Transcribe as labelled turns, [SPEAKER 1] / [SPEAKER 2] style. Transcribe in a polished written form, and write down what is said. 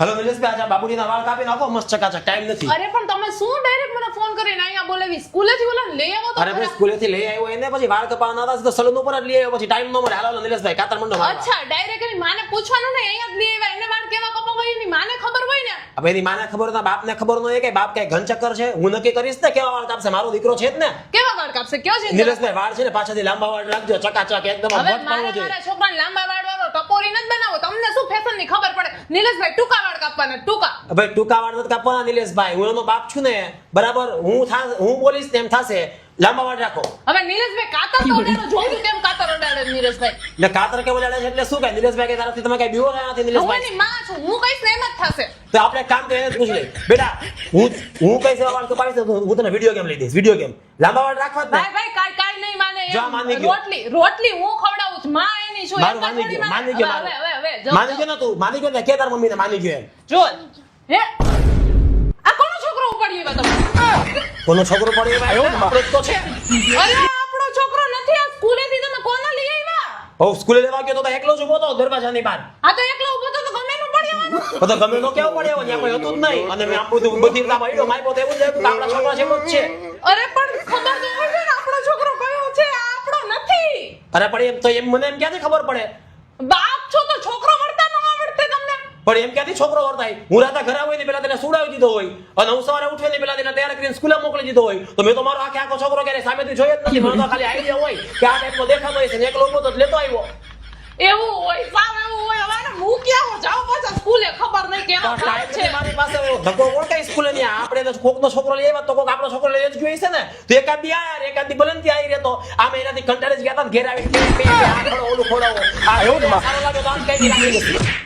[SPEAKER 1] Hello નિલેશભાઈ, આજે બાબુજીના વાળ કાપી નાખો, મસ્ત ચકાચક, ટાઈમ નથી.
[SPEAKER 2] અરે પણ તમે શું ડાયરેક્ટ મને ફોન કરીને અહીંયા બોલાવી? સ્કૂલેથી ઓલા લઈ આવો તો
[SPEAKER 1] અરે ભાઈ, સ્કૂલેથી લઈ આવ્યો એને પછી વાળ કપાવવાના હતા તો સલૂન ઉપર જ લઈ આવ્યો, પછી ટાઈમ ન મળે. હાલો નિલેશભાઈ, કાતર મંડો મારવા.
[SPEAKER 2] અચ્છા, ડાયરેક્ટ એની માને પૂછવાનું ને અહીંયા જ લઈ આવ્યા. એને વાળ કેવા કપાવવા હોય એની માને ખબર હોય ને.
[SPEAKER 1] હવે એની માને ખબર હોય, બાપને ખબર ન હોય કે બાપ કઈ ઘન ચક્કર છે. હું નક્કી કરીશ ને કેવા વાળ કાપશે. મારો દીકરો છે જ ને.
[SPEAKER 2] કેવા વાળ કાપશે? કયો છે
[SPEAKER 1] નિલેશભાઈ, વાળ છે ને પાછળથી લાંબા વાળ રાખજો, ચકાચક એકદમ
[SPEAKER 2] હવે
[SPEAKER 1] વટ પાડવો જોઈએ.
[SPEAKER 2] મારા છોકરાને લાંબા વાળ વાળો ટપોરી ન જ બનાવો. તમને શું ફેશન ની ખબર પડે? નિલેશભાઈ, ટૂંકા વાળ કાપવાના, ટૂંકા.
[SPEAKER 1] ભાઈ ટૂંકા વાળ નથી કાપવાના નિલેશભાઈ, હું એનો બાપ છું ને, બરાબર. હું બોલીશ તેમ થશે. લાંબા વાળ રાખો.
[SPEAKER 2] હવે નિલેશભાઈ કાતર તો ઉડાડો, જોયું તેમ કાતર ઉડાડે નિલેશભાઈ.
[SPEAKER 1] એટલે કાતર કેવો લાડે છે એટલે શું કહે નિલેશભાઈ, કે તારાથી તમે કઈ બીવો ગયા નથી
[SPEAKER 2] હું
[SPEAKER 1] નિલેશભાઈ?
[SPEAKER 2] એની માં છું, હું કઈશ ને એમ જ થશે.
[SPEAKER 1] તો આપણે એક કામ કરીને જ પૂછી લઈએ. બેટા, હું કઈ સેવા વાળ કપાવીશ તો હું તને વિડિયો ગેમ લઈ દઈશ. વિડિયો ગેમ લાંબા વાળ રાખવા જ ને.
[SPEAKER 2] ભાઈ કાઈ નહીં માને એમ.
[SPEAKER 1] જો આ માની ગયો.
[SPEAKER 2] રોટલી હું ખવડાવું છું, માં એની શું?
[SPEAKER 1] મારું માની ગયો, માની ગયો મારું.
[SPEAKER 2] હવે
[SPEAKER 1] માની ગયો ને તું, માની ગયો ને, કે તાર મમ્મીને માની ગયો એમ.
[SPEAKER 2] જો હે આ કોનો છોકરો ઉપાડી એવા તમે?
[SPEAKER 1] કોનો છોકરો પડે એવા આપણો જ તો છે.
[SPEAKER 2] અરે આપણો છોકરો નથી, આ સ્કૂલેથી તમે કોને લઈ આવ્યા?
[SPEAKER 1] ઓ સ્કૂલે લેવા ગયો તો એકલો જ ઉભો હતો દરવાજાની બહાર.
[SPEAKER 2] આ તો એકલો ઊભો તો ગમે એનું પડી આવવાનું.
[SPEAKER 1] તો ગમે નો કેવો પડે ત્યાં કોઈ હતું જ નહીં. અને મેં આપણું બધી રીતના મળ્યો, મારી પોતે એવું જ લાગ્યું કે આપણા છોકરા જેવો જ છે.
[SPEAKER 2] અરે પણ ખબર તો હોય છે ને આપણો છોકરો કયો છે, આ આપણો નથી.
[SPEAKER 1] અરે પણ એમ તો એમ મને એમ ક્યાંથી ખબર પડે?
[SPEAKER 2] બાપ છો તો છોકરો મળતા ન આવડતે તમને?
[SPEAKER 1] પણ એમ ક્યાંથી છોકરો વર્તાય? હું રાતે ઘરે હોય ને પેલા તેને સુડાવી દીધો હોય, અને હું સવારે ઉઠે ને પેલા તેને તૈયાર કરીને સ્કૂલે મોકલી દીધો હોય, તો મેં તો મારો આખો છોકરો ક્યારે સામેથી જોયો જ નથી. મને તો ખાલી આઈડિયા હોય કે આ ટાઈપનો દેખાતો હોય છે ને એકલો ઉભો તો લેતો આવ્યો.
[SPEAKER 2] એવું હોય, સાવ એવું હોય. હવે મૂક્યા હો જાવ પાછા સ્કૂલે, ખબર નહીં કેનો
[SPEAKER 1] પણ
[SPEAKER 2] બાપ
[SPEAKER 1] ટાઈમ
[SPEAKER 2] છે.
[SPEAKER 1] છે મારી પાસે. ધક્કો કોણ કઈ સ્કૂલે નહીં. આપણે તો કોકનો છોકરો લઈ આવ્યા તો કોક આપણો છોકરો લઈ જ ગયો છે ને. તો એકાદ દી આયા, એકાદ દી ભલનથી આવી રહેતો. આમ એનાથી કંટાળી જ ગયા હતા ને ઘેર આવી આ ખોડો ઓલું ખોડાવો. આ એવું સારું લાગે તો આમ કઈ દી રાખી જશે.